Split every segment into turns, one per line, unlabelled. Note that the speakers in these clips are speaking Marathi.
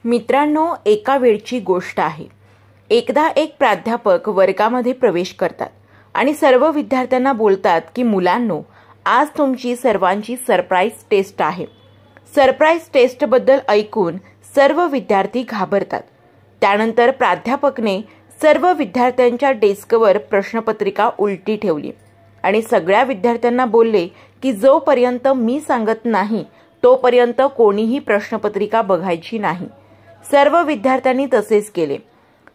मित्रांनो, एका वेळची गोष्ट आहे। एकदा एक प्राध्यापक वर्गामध्ये प्रवेश करतात आणि सर्व विद्यार्थ्यांना बोलतात की मुलांनो, आज तुमची सर्वांची सरप्राईज टेस्ट आहे। सरप्राईज टेस्ट बद्दल ऐकून सर्व विद्यार्थी घाबरतात। त्यानंतर प्राध्यापकने सर्व विद्यार्थ्यांच्या डेस्कवर प्रश्नपत्रिका उलटी ठेवली आणि सगळ्या विद्यार्थ्यांना बोलले की जोपर्यंत मी सांगत नाही तोपर्यंत कोणीही प्रश्नपत्रिका बघायची नाही। सर्व विद्यार्थ्यांनी तसेच केले।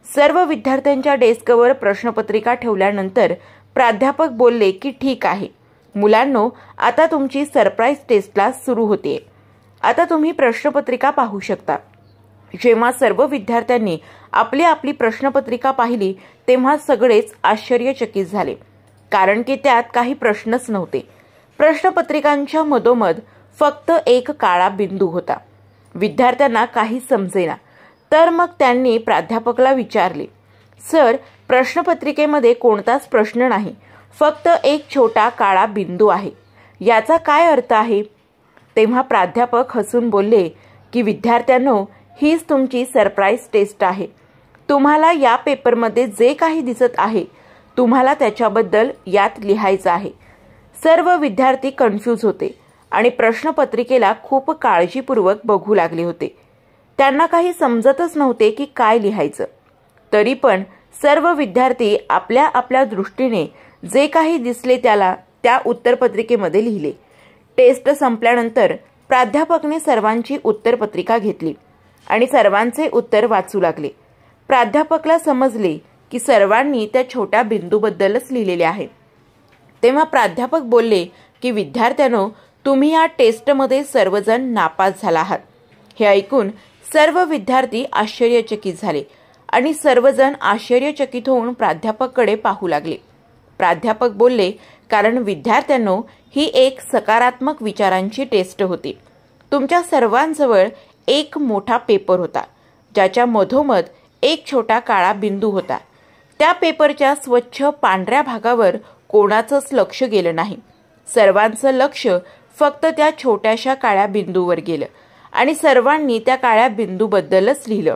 सर्व विद्यार्थ्यांच्या डेस्कवर प्रश्नपत्रिका ठेवल्यानंतर प्राध्यापक बोलले की ठीक आहे मुलांनो, आता तुमची सरप्राईज टेस्टला सुरू होते। आता तुम्ही प्रश्नपत्रिका पाहू शकता। जेव्हा सर्व विद्यार्थ्यांनी आपली आपली प्रश्नपत्रिका पाहिली तेव्हा सगळेच आश्चर्यचकित झाले, कारण की त्यात काही प्रश्नच नव्हते। प्रश्नपत्रिकांच्या मधोमध फक्त एक काळा बिंदू होता। विद्यार्थ्यांना काही समजेना। तर मग त्यांनी प्राध्यापकाला विचारले, सर, प्रश्नपत्रिकेमध्ये कोणताच प्रश्न नाही, फक्त एक छोटा काळा बिंदू आहे, याचा काय अर्थ आहे? तेव्हा प्राध्यापक हसून बोलले की विद्यार्थ्यांनो, हीच तुमची सरप्राईज टेस्ट आहे। तुम्हाला या पेपरमध्ये जे काही दिसत आहे तुम्हाला त्याच्याबद्दल यात लिहायचं आहे। सर्व विद्यार्थी कन्फ्यूज होते आणि प्रश्नपत्रिकेला खूप काळजीपूर्वक बघू लागले होते। त्यांना काही समजतच नव्हते की काय लिहायचं। तरी पण सर्व विद्यार्थी आपल्या आपल्या दृष्टीने जे काही दिसले त्या उत्तरपत्रिकेमध्ये लिहिले। टेस्ट संपल्यानंतर प्राध्यापकने सर्वांची उत्तरपत्रिका घेतली आणि सर्वांचे उत्तर वाचू लागले। प्राध्यापकला समजले की सर्वांनी त्या छोट्या बिंदूबद्दलच लिहिलेले आहे। तेव्हा प्राध्यापक बोलले की विद्यार्थ्यांनो, तुम्ही या टेस्टमध्ये सर्वजण नापास झाला आहात। हे ऐकून सर्व विद्यार्थी आश्चर्यचकित झाले आणि सर्वजण आश्चर्यचकित होऊन प्राध्यापकाकडे पाहू लागले। प्राध्यापक बोलले, कारण विद्यार्थ्यांनो, ही एक सकारात्मक विचारांची टेस्ट होती। तुमच्या सर्वांजवळ एक मोठा पेपर होता, ज्याच्या मधोमध एक छोटा काळा बिंदू होता। त्या पेपरच्या स्वच्छ पांढऱ्या भागावर कोणाचंच लक्ष गेलं नाही। सर्वांचं लक्ष फक्त त्या छोट्याशा काळ्या बिंदूवर गेलं आणि सर्वांनी त्या काळ्या बिंदूबद्दलच लिहिलं।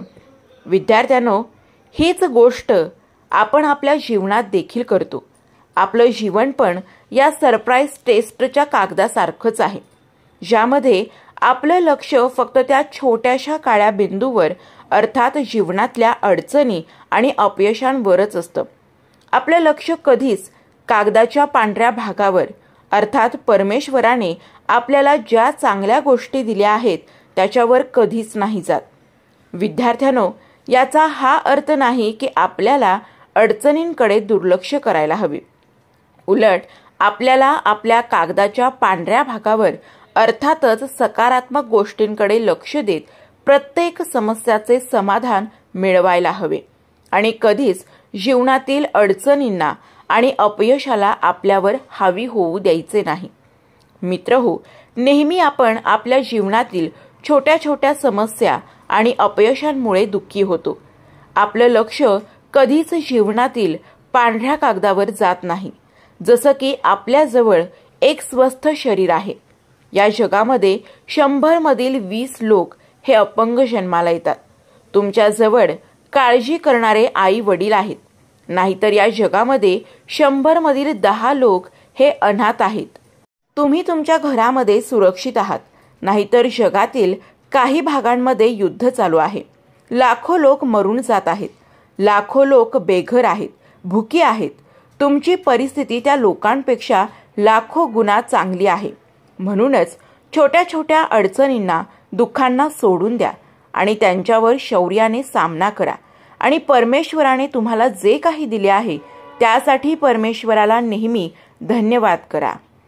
विद्यार्थ्यांनो, हीच गोष्ट आपण आपल्या जीवनात देखील करतो। आपलं जीवन पण या सरप्राईज टेस्टच्या कागदासारखंच आहे, ज्यामध्ये आपलं लक्ष फक्त त्या छोट्याशा काळ्या बिंदूवर अर्थात जीवनातल्या अडचणी आणि अपयशांवरच असतं। आपलं लक्ष कधीच कागदाच्या पांढऱ्या भागावर अर्थात परमेश्वराने आपल्याला ज्या चांगल्या गोष्टी दिल्या आहेत त्याच्यावर कधीच नाही जात। विद्यार्थ्यांनो, याचा हा अर्थ नाही की आपल्याला अडचणींकडे दुर्लक्ष करायला हवे। उलट आपल्याला आपल्या कागदाच्या पांढऱ्या भागावर अर्थातच सकारात्मक गोष्टींकडे लक्ष देत प्रत्येक समस्याचे समाधान मिळवायला हवे आणि कधीच जीवनातील अडचणींना आणि अपयशाला आपल्यावर हावी होऊ द्यायचे नाही। मित्रहो, नेहमी आपण आपल्या जीवनातील छोट्या छोट्या समस्या आणि अपयशांमुळे दुःखी होतो। आपलं लक्ष कधीच जीवनातील पांढऱ्या कागदावर जात नाही। जसं की आपल्याजवळ एक स्वस्थ शरीर आहे। या जगामध्ये 100 मधील 20 लोक हे अपंग जन्माला येतात। तुमच्याजवळ काळजी करणारे आई वडील आहेत, नाहीतर या जगामध्ये 100 मधील 10 लोक हे अनाथ आहेत। तुम्ही तुमच्या घरामध्ये सुरक्षित आहात, नाहीतर जगातील काही भागांमध्ये युद्ध चालू आहे। लाखो लोक मरून जात आहेत, लाखो लोक बेघर आहेत, भुकी आहेत। तुमची परिस्थिती त्या लोकांपेक्षा लाखो गुणा चांगली आहे। म्हणूनच छोट्या छोट्या अडचणींना, दुःखांना सोडून द्या आणि त्यांच्यावर शौर्याने सामना करा आणि परमेश्वराने तुम्हाला जे काही दिले आहे त्यासाठी परमेश्वराला नेहमी धन्यवाद करा।